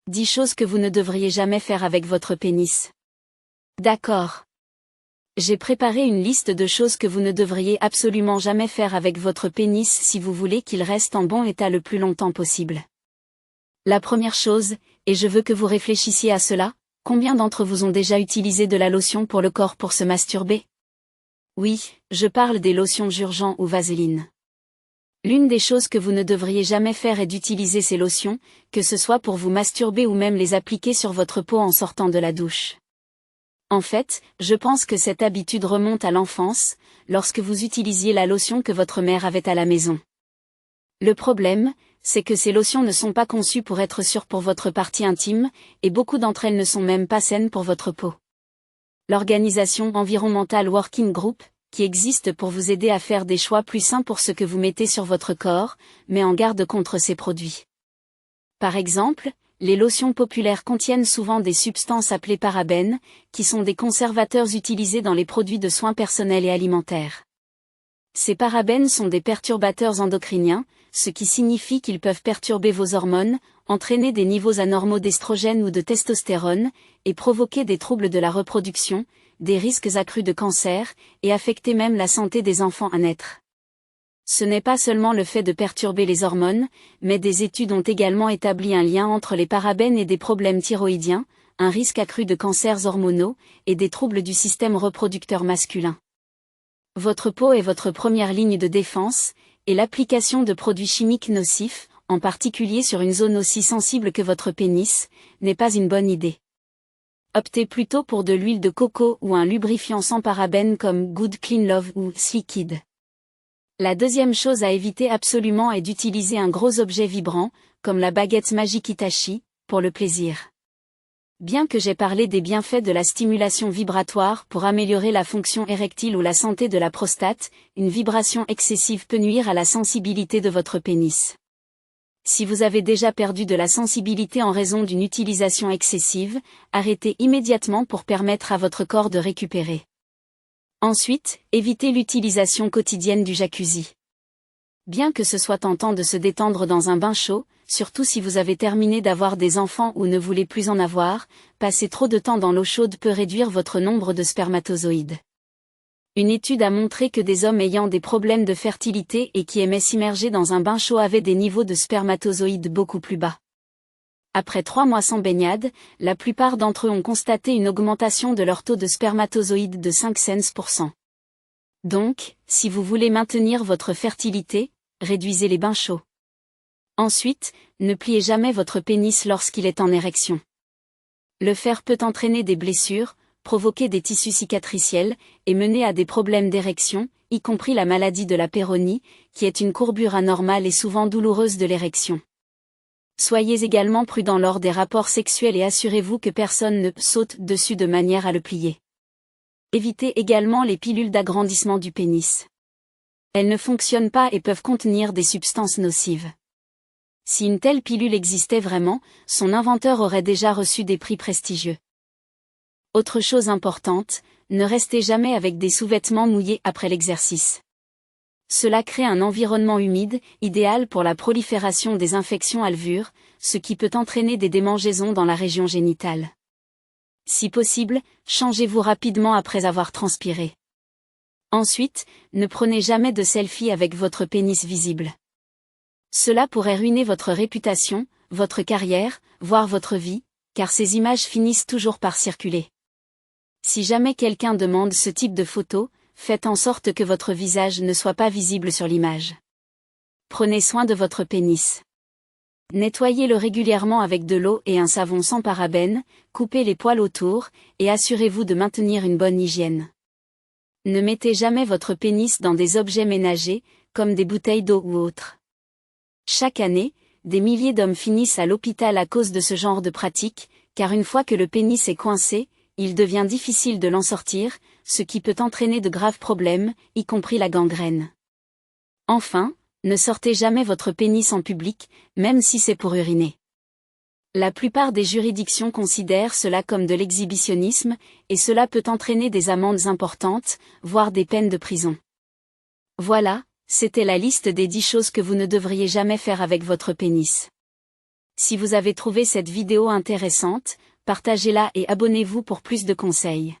10 choses que vous ne devriez jamais faire avec votre pénis. D'accord. J'ai préparé une liste de choses que vous ne devriez absolument jamais faire avec votre pénis si vous voulez qu'il reste en bon état le plus longtemps possible. La première chose, et je veux que vous réfléchissiez à cela, combien d'entre vous ont déjà utilisé de la lotion pour le corps pour se masturber? Oui, je parle des lotions Jergens ou Vaseline. L'une des choses que vous ne devriez jamais faire est d'utiliser ces lotions, que ce soit pour vous masturber ou même les appliquer sur votre peau en sortant de la douche. En fait, je pense que cette habitude remonte à l'enfance, lorsque vous utilisiez la lotion que votre mère avait à la maison. Le problème, c'est que ces lotions ne sont pas conçues pour être sûres pour votre partie intime, et beaucoup d'entre elles ne sont même pas saines pour votre peau. L'organisation Environmental Working Group, qui existe pour vous aider à faire des choix plus sains pour ce que vous mettez sur votre corps, met en garde contre ces produits. Par exemple, les lotions populaires contiennent souvent des substances appelées parabènes, qui sont des conservateurs utilisés dans les produits de soins personnels et alimentaires. Ces parabènes sont des perturbateurs endocriniens, ce qui signifie qu'ils peuvent perturber vos hormones, entraîner des niveaux anormaux d'estrogène ou de testostérone, et provoquer des troubles de la reproduction, des risques accrus de cancer, et affecter même la santé des enfants à naître. Ce n'est pas seulement le fait de perturber les hormones, mais des études ont également établi un lien entre les parabènes et des problèmes thyroïdiens, un risque accru de cancers hormonaux, et des troubles du système reproducteur masculin. Votre peau est votre première ligne de défense, et l'application de produits chimiques nocifs, en particulier sur une zone aussi sensible que votre pénis, n'est pas une bonne idée. Optez plutôt pour de l'huile de coco ou un lubrifiant sans parabènes comme Good Clean Love ou Slickid. La deuxième chose à éviter absolument est d'utiliser un gros objet vibrant, comme la baguette magique Hitachi, pour le plaisir. Bien que j'ai parlé des bienfaits de la stimulation vibratoire pour améliorer la fonction érectile ou la santé de la prostate, une vibration excessive peut nuire à la sensibilité de votre pénis. Si vous avez déjà perdu de la sensibilité en raison d'une utilisation excessive, arrêtez immédiatement pour permettre à votre corps de récupérer. Ensuite, évitez l'utilisation quotidienne du jacuzzi. Bien que ce soit tentant de se détendre dans un bain chaud, surtout si vous avez terminé d'avoir des enfants ou ne voulez plus en avoir, passer trop de temps dans l'eau chaude peut réduire votre nombre de spermatozoïdes. Une étude a montré que des hommes ayant des problèmes de fertilité et qui aimaient s'immerger dans un bain chaud avaient des niveaux de spermatozoïdes beaucoup plus bas. Après 3 mois sans baignade, la plupart d'entre eux ont constaté une augmentation de leur taux de spermatozoïdes de 5%. Donc, si vous voulez maintenir votre fertilité, réduisez les bains chauds. Ensuite, ne pliez jamais votre pénis lorsqu'il est en érection. Le faire peut entraîner des blessures, provoquer des tissus cicatriciels, et mener à des problèmes d'érection, y compris la maladie de la péronie, qui est une courbure anormale et souvent douloureuse de l'érection. Soyez également prudent lors des rapports sexuels et assurez-vous que personne ne saute dessus de manière à le plier. Évitez également les pilules d'agrandissement du pénis. Elles ne fonctionnent pas et peuvent contenir des substances nocives. Si une telle pilule existait vraiment, son inventeur aurait déjà reçu des prix prestigieux. Autre chose importante, ne restez jamais avec des sous-vêtements mouillés après l'exercice. Cela crée un environnement humide, idéal pour la prolifération des infections alvures, ce qui peut entraîner des démangeaisons dans la région génitale. Si possible, changez-vous rapidement après avoir transpiré. Ensuite, ne prenez jamais de selfie avec votre pénis visible. Cela pourrait ruiner votre réputation, votre carrière, voire votre vie, car ces images finissent toujours par circuler. Si jamais quelqu'un demande ce type de photo, faites en sorte que votre visage ne soit pas visible sur l'image. Prenez soin de votre pénis. Nettoyez-le régulièrement avec de l'eau et un savon sans parabènes, coupez les poils autour, et assurez-vous de maintenir une bonne hygiène. Ne mettez jamais votre pénis dans des objets ménagers, comme des bouteilles d'eau ou autres. Chaque année, des milliers d'hommes finissent à l'hôpital à cause de ce genre de pratique, car une fois que le pénis est coincé, il devient difficile de l'en sortir, ce qui peut entraîner de graves problèmes, y compris la gangrène. Enfin, ne sortez jamais votre pénis en public, même si c'est pour uriner. La plupart des juridictions considèrent cela comme de l'exhibitionnisme, et cela peut entraîner des amendes importantes, voire des peines de prison. Voilà, c'était la liste des 10 choses que vous ne devriez jamais faire avec votre pénis. Si vous avez trouvé cette vidéo intéressante, partagez-la et abonnez-vous pour plus de conseils.